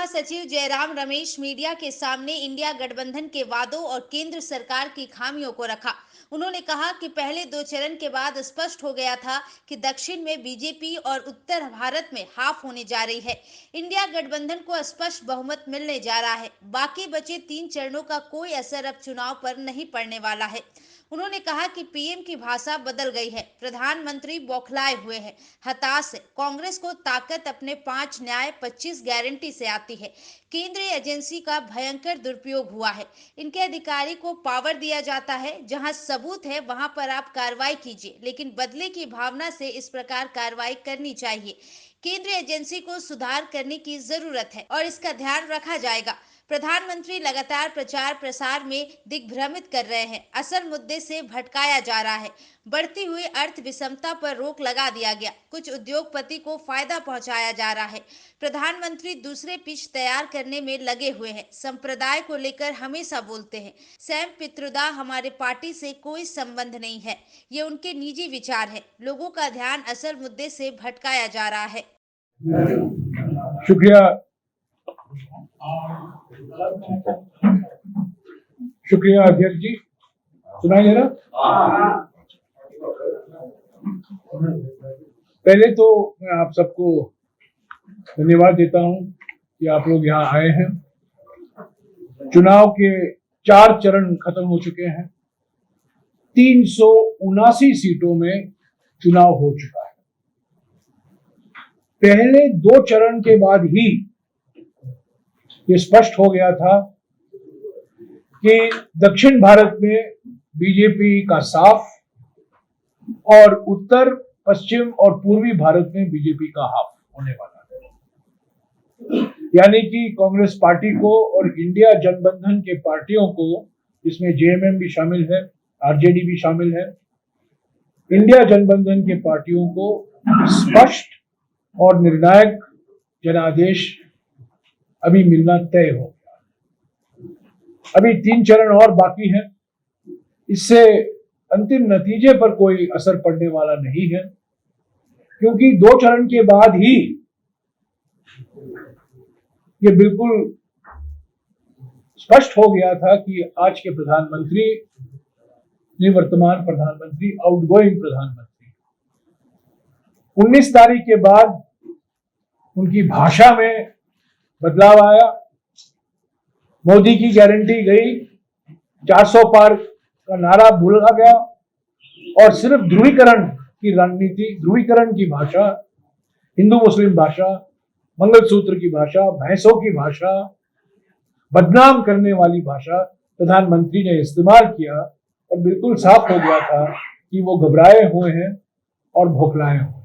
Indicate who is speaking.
Speaker 1: महासचिव जयराम रमेश मीडिया के सामने इंडिया गठबंधन के वादों और केंद्र सरकार की खामियों को रखा। उन्होंने कहा कि पहले 2 चरण के बाद स्पष्ट हो गया था कि दक्षिण में बीजेपी और उत्तर भारत में हाफ होने जा रही है। इंडिया गठबंधन को स्पष्ट बहुमत मिलने जा रहा है। बाकी बचे 3 चरणों का कोई असर अब चुनाव पर नहीं पड़ने वाला है। उन्होंने कहा कि पीएम की भाषा बदल गई है। प्रधानमंत्री बौखलाए हुए हैं, हताश है। कांग्रेस को ताकत अपने 5 न्याय 25 गारंटी से आती है। केंद्रीय एजेंसी का भयंकर दुरुपयोग हुआ है। इनके अधिकारी को पावर दिया जाता है, जहां सबूत है वहां पर आप कार्रवाई कीजिए, लेकिन बदले की भावना से इस प्रकार कार्रवाई करनी चाहिए। केंद्रीय एजेंसी को सुधार करने की जरूरत है और इसका ध्यान रखा जाएगा। प्रधानमंत्री लगातार प्रचार प्रसार में दिग्भ्रमित कर रहे हैं। असल मुद्दे से भटकाया जा रहा है। बढ़ती हुई अर्थ विषमता पर रोक लगा दिया गया। कुछ उद्योगपति को फायदा पहुंचाया जा रहा है। प्रधानमंत्री दूसरे पिच तैयार करने में लगे हुए हैं। संप्रदाय को लेकर हमेशा बोलते हैं। सैम पित्रोदा हमारे पार्टी से कोई संबंध नहीं है। ये उनके निजी विचार है। लोगों का ध्यान असल मुद्दे से भटकाया जा रहा है।
Speaker 2: शुक्रिया अध्यक्ष जी। सुनाई दे रहा? पहले तो मैं आप सबको धन्यवाद देता हूं कि आप लोग यहाँ आए हैं। चुनाव के 4 चरण खत्म हो चुके हैं। 379 सीटों में चुनाव हो चुका है। पहले 2 चरण के बाद ही ये स्पष्ट हो गया था कि दक्षिण भारत में बीजेपी का साफ और उत्तर पश्चिम और पूर्वी भारत में बीजेपी का हाफ होने वाला है। यानी कि कांग्रेस पार्टी को और इंडिया गठबंधन के पार्टियों को, जिसमें जेएमएम भी शामिल है, आरजेडी भी शामिल है, इंडिया गठबंधन के पार्टियों को स्पष्ट और निर्णायक जनादेश अभी मिलना तय हो गया। अभी 3 चरण और बाकी हैं। इससे अंतिम नतीजे पर कोई असर पड़ने वाला नहीं है, क्योंकि 2 चरण के बाद ही ये बिल्कुल स्पष्ट हो गया था कि आज के प्रधानमंत्री, निवर्तमान प्रधानमंत्री, आउटगोइंग प्रधानमंत्री, 19 तारीख के बाद उनकी भाषा में बदलाव आया। मोदी की गारंटी गई, 400 पार का नारा भूला गया और सिर्फ ध्रुवीकरण की रणनीति, ध्रुवीकरण की भाषा, हिंदू मुस्लिम भाषा, मंगलसूत्र की भाषा, भैंसों की भाषा, बदनाम करने वाली भाषा प्रधानमंत्री ने इस्तेमाल किया और बिल्कुल साफ हो गया था कि वो घबराए हुए हैं और भौखलाए हुए हैं।